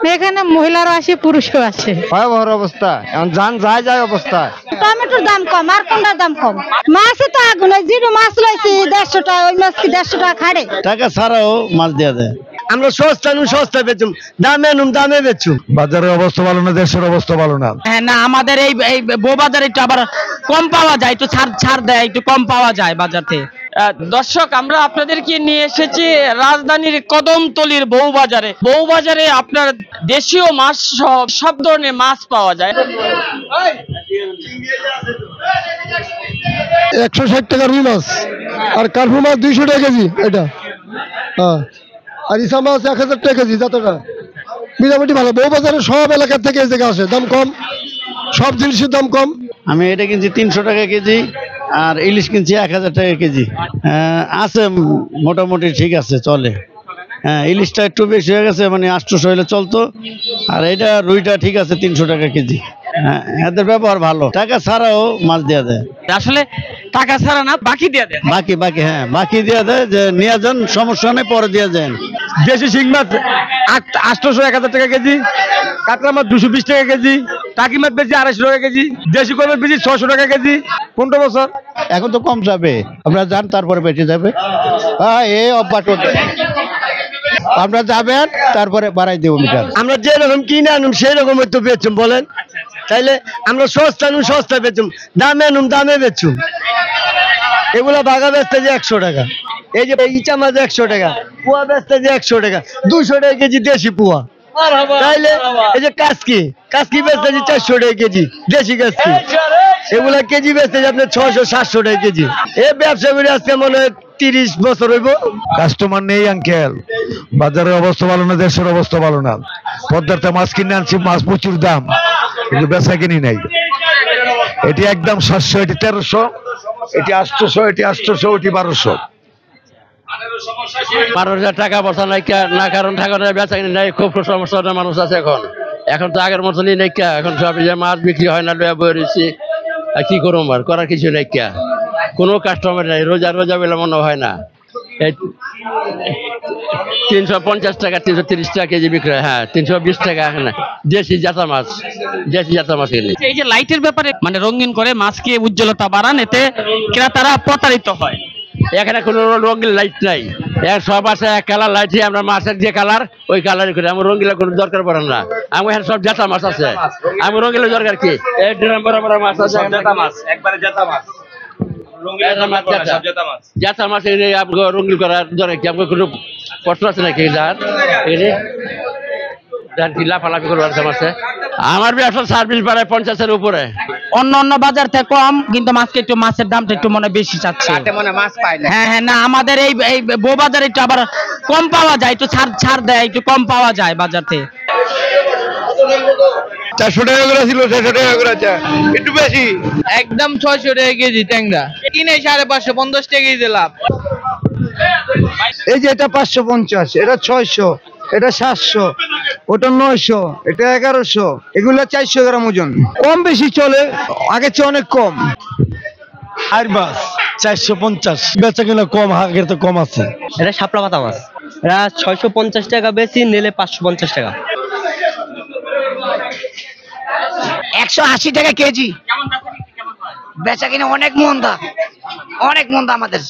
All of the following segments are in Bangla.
এখানে মহিলারও আসে পুরুষও আসে। ভয়াবহ অবস্থা, এখন যান যায় যায় অবস্থা। টমেটোর দাম কম, আর কোনটার দাম কম? মাছে তো আগুন, জিরো মাছ লইছি 150 টাকা, ওই মাছ কি 150 টাকা খাড়ে? টাকা ছাড়াও মাছ দেওয়া যায়। আমরা সস্তা বেচুম, দামে নুম দামে বেচুম। বাজারের অবস্থা ভালো না, দেশের অবস্থা ভালো না। হ্যাঁ না, আমাদের এই বউ বাজারে একটু আবার কম পাওয়া যায়, একটু ছাড় দেয়, একটু কম পাওয়া যায় বাজার থেকে। দর্শক, আমরা আপনাদেরকে নিয়ে এসেছি রাজধানীর কদমতলীর বউবাজারে। বউবাজারে আপনার দেশীয় মাছ সব ধরনের মাছ পাওয়া যায়। 160 টাকা রুই মাছ, আর কার্পু মাছ 200 টাকা কেজি এটা। হ্যাঁ, আর ইসা মাছ 1000 টাকা কেজি। যতটা মোটামুটি ভালো। বউবাজারে সব এলাকা থেকে এই জায়গা আসে, দাম কম, সব জিনিসের দাম কম। আমি এটা কিনছি 300 টাকা কেজি, আর ইলিশ কিনছি 1000 টাকা কেজি। আছে মোটামুটি ঠিক আছে, চলে। হ্যাঁ, ইলিশটা একটু বেশি হয়ে গেছে, মানে 800 হলে চলতো। আর এটা রুইটা ঠিক আছে 300 টাকা কেজি। হ্যাঁ, এদের ব্যবহার ভালো, টাকা ছাড়াও মাছ দেওয়া দেয়। আসলে টাকা ছাড়া না, বাকি দিয়ে দেয়। বাকি হ্যাঁ, বাকি দেওয়া দেয়, যে নিয়ে যান সমস্যা নেই, পরে দিয়ে যান। দেশি শিং মাছ 800 1000 টাকা কেজি, কাতলা মাছ 220 টাকা কেজি, টাকি মাছ বেশি 250 টাকা কেজি, দেশি কই মাছ বেশি 600 টাকা কেজি। 15 বছর এখন তো কম যাবে, আপনারা যান তারপরে বেঁচে যাবে। হ্যাঁ, এই অভ্যাস আপনারা যাবেন, তারপরে বাড়াই দেবো মিটার। আমরা যেরকম কিনে আনুম সেই রকম তো বেচুম, বলেন। তাইলে আমরা সস্তা বেচুম, দামে আনুম দামে বেচুম। এগুলা বাঘা বেচতে যে 100 টাকা, এই যে ইচা মাছ 100 টাকা, পোয়া বেচতে যে 100 টাকা, 200 টাকা কেজি দেশি পোয়া। তাইলে এই যে কাসকি বেচতে যে 400 টাকা কেজি দেশি কাসকি, এগুলা কেজি বেচতে যে আপনার 600-700 টাকা কেজি। এই ব্যবসা করে আজকে মনে হয় 30 বছর হইব। কাস্টমার নেই আঙ্কেল, বাজারের অবস্থা ভালো না, দেশের অবস্থা ভালো না। পদ্মাতে মাছ কিনে আনছি, মাছ প্রচুর দাম, কিন্তু বেচা কিনি নাই। এটি একদম 700, এটি 1300, এটি 800, এটি 800, এটি 1200। 12,000 টাকা বসা নাই না, কারণ টাকা বেচা কিনি নাই, খুব সমস্যা মানুষ আছে এখন তো আগের মতনই নাই। এখন সব মাছ বিক্রি হয় না, লয়া বয়ে রয়েছি। আর কি করবো, আর করার কিছু নাই, কোনো কাস্টমার নাই। রোজা বেলা মনে হয় না। 350 টাকা 330 টাকা কেজি বিক্রি হয়। হ্যাঁ, 320 টাকা এখানে দেশি জাতা মাছ কিনে। এই যে লাইটের ব্যাপারে, মানে রঙিন করে মাছকে উজ্জ্বলতা বাড়ান, এতে ক্রেতারা প্রতারিত হয়। এখানে কোনো রঙিন লাইট নাই, সব আছে এক কালার লাইট। আমরা মাছের যে কালার ওই কালারই করি, আমার রঙিলা কোনো দরকার পড়ে না। আমার এখানে সব জাতা মাছ আছে, আমার রঙিলা দরকার কি? মাছ আছে, জাতা মাছ রঙিল করার দরকার কি? আমার কোনো কষ্ট আছে নাকি? লাফালাফি করবার আছে। আমার ব্যবসা সার্ভিস বাড়ায় 50-এর উপরে। অন্য বাজার থেকে কম, কিন্তু মাছের দামটা একটু মনে বেশি চাচ্ছে। হ্যাঁ না, আমাদের এই বউ বাজারে একটু আবার কম পাওয়া যায়, একটু ছাড় দেয়, একটু কম পাওয়া যায় বাজার থেকে। 400 টাকা করে ছিল, 600 টাকা করে একটু বেশি। একদম 600 টাকা কেজি ট্যাংরা কিনে 550, 50 টাকা কেজি লাভ। এই যে এটা 550, এটা 600, এটা 700, ওটা 900, এটা 1100, এগুলো 400 গ্রাম ওজন। কম বেশি চলে, আগের চেয়ে অনেক কম। আর বাস 450, বেচা কিনা কম, আগের তো কম আছে। এটা শাপলা পাতা মাছ, এটা 650 টাকা বেশি, নিলে 550 টাকা। 180 টাকা কেজি বেচা কিনা, অনেক মন্দা আমাদের।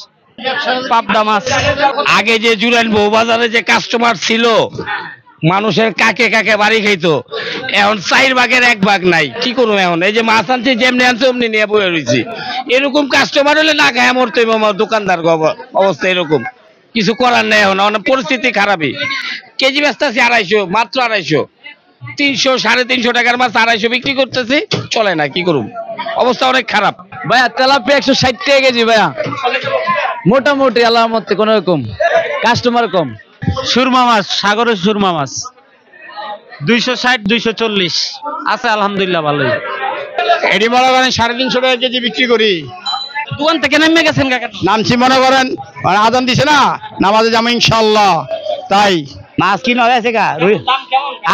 পাবদা মাছ আগে যে জুরাইন বউবাজারে যে কাস্টমার ছিল, মানুষের কাকে বাড়ি খাইতো, এখন 4 ভাগের 1 ভাগ নাই। কি করবো এখন? এই যে মাছ আনছি, যেমনি আনছি অমনি নিয়ে বয়ে রয়েছি। এরকম কাস্টমার হলে না খায় মরতে আমার দোকানদার অবস্থা এরকম। কিছু করার নেই, এখন অনেক পরিস্থিতি খারাপই। কেজি বেচতেছি 250, মাত্র 250। 300 350 টাকার মাছ 250 বিক্রি করতেছি, চলে না। কি করুম, অবস্থা অনেক খারাপ। ভাইয়া তেলাপিয়া 160 টাকা কেজি ভাইয়া, মোটামুটি আল্লাহর মধ্যে কোন রকম, কাস্টমার কম। সুরমা মাছ, সাগরের সুরমা মাছ 260 240 আছে, আলহামদুলিল্লাহ ভালোই। এটি মনে করেন 350 টাকা কেজি বিক্রি করি। দোকান থেকে নেমে গেছেন কাকা? নামছি, মনে করেন আজান দিছে না, নামাজে যাবো ইনশাল্লাহ। তাই মাছ কিনা হয়েছে গা,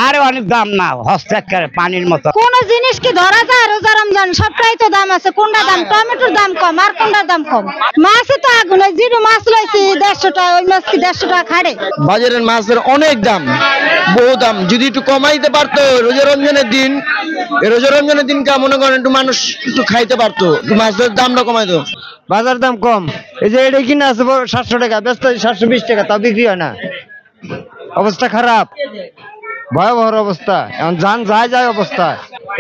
আরে অনেক দাম না, হস্তাক্ষরে পানির মতো। কোন জিনিস কি ধরা যায়? রোজা রমজান সবটাই তো দাম আছে। কোনটা দাম? টমেটোর দাম কম, আর কোনটার দাম কম? মাছে তো আগুন, ওই জিরো মাছ লইছি 150 টাকা, ওই মাছ কি 150 টাকা খাড়ে? বাজারের মাছের অনেক দাম, বহু দাম। যদি একটু কমাইতে পারতো রোজা রমজানের দিন, এই রোজা রমজানের দিন মনে করেন একটু মানুষ একটু খাইতে পারতো, মাছের দামটা কমাইতো। বাজার দাম কম, এই যে এটা কিনে আছে 700 টাকা, ব্যস্ত 720 টাকা, তাও বিক্রি হয় না। অবস্থা খারাপ, ভয়াবহ অবস্থা, এখন যান যায় যায় অবস্থা।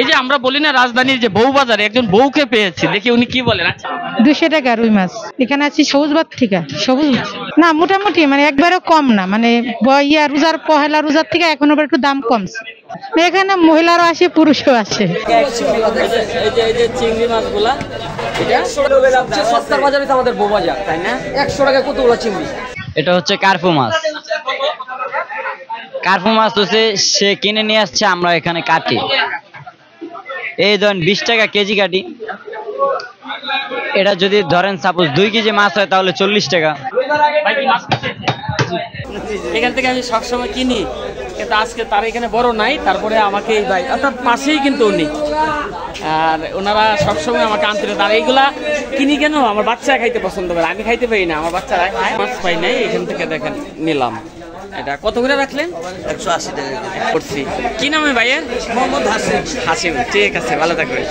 এই যে আমরা বলি না রাজধানীর যে বউ বাজারে একজন বউকে পেয়েছি, দেখি উনি কি বলেন। আচ্ছা 200 টাকা রুই মাছ। এখানে আছি সবুজবাদ থেকে। সবুজ না, মোটামুটি মানে একবারও কম না, মানে রোজার পহেলা রোজার থেকে এখন আবার একটু দাম কমছে। এখানে মহিলারও আসে, পুরুষও আসে। এই যে চিংড়ি মাছগুলা, এটা সবচেয়ে সস্তার বাজারে তো আমাদের বউ বাজার, তাই না? 100 টাকা কতগুলো চিংড়ি? এটা হচ্ছে কার্পু মাছ। কার্পু মাছ হচ্ছে সে কিনে নিয়ে আসছে, আমরা এখানে কাটি। এই ধরেন 20 টাকা কেজি কাটি। এটা যদি ধরেন সাপোজ 2 কেজি মাছ হয় তাহলে 40 টাকা। এখান থেকে আমি সবসময় কিনি, কিন্তু আজকে তার এখানে বড় নাই, তারপরে আমাকে এই ভাই অর্থাৎ পাশেই কিন্তু উনি, আর ওনারা সবসময় আমাকে আনতে। আর এইগুলা কিনি কেন? আমার বাচ্চা খাইতে পছন্দ করে, আমি খাইতে পারি না, আমার বাচ্চারা খায়। মাছ পাই নাই, এখান থেকে দেখেন নিলাম। এটা কত করে রাখলেন? 180 টাকা করছি। কি নামে ভাইয়ের? মোহাম্মদ হাসিম। হাসিম, ঠিক আছে, ভালো থাকবেন।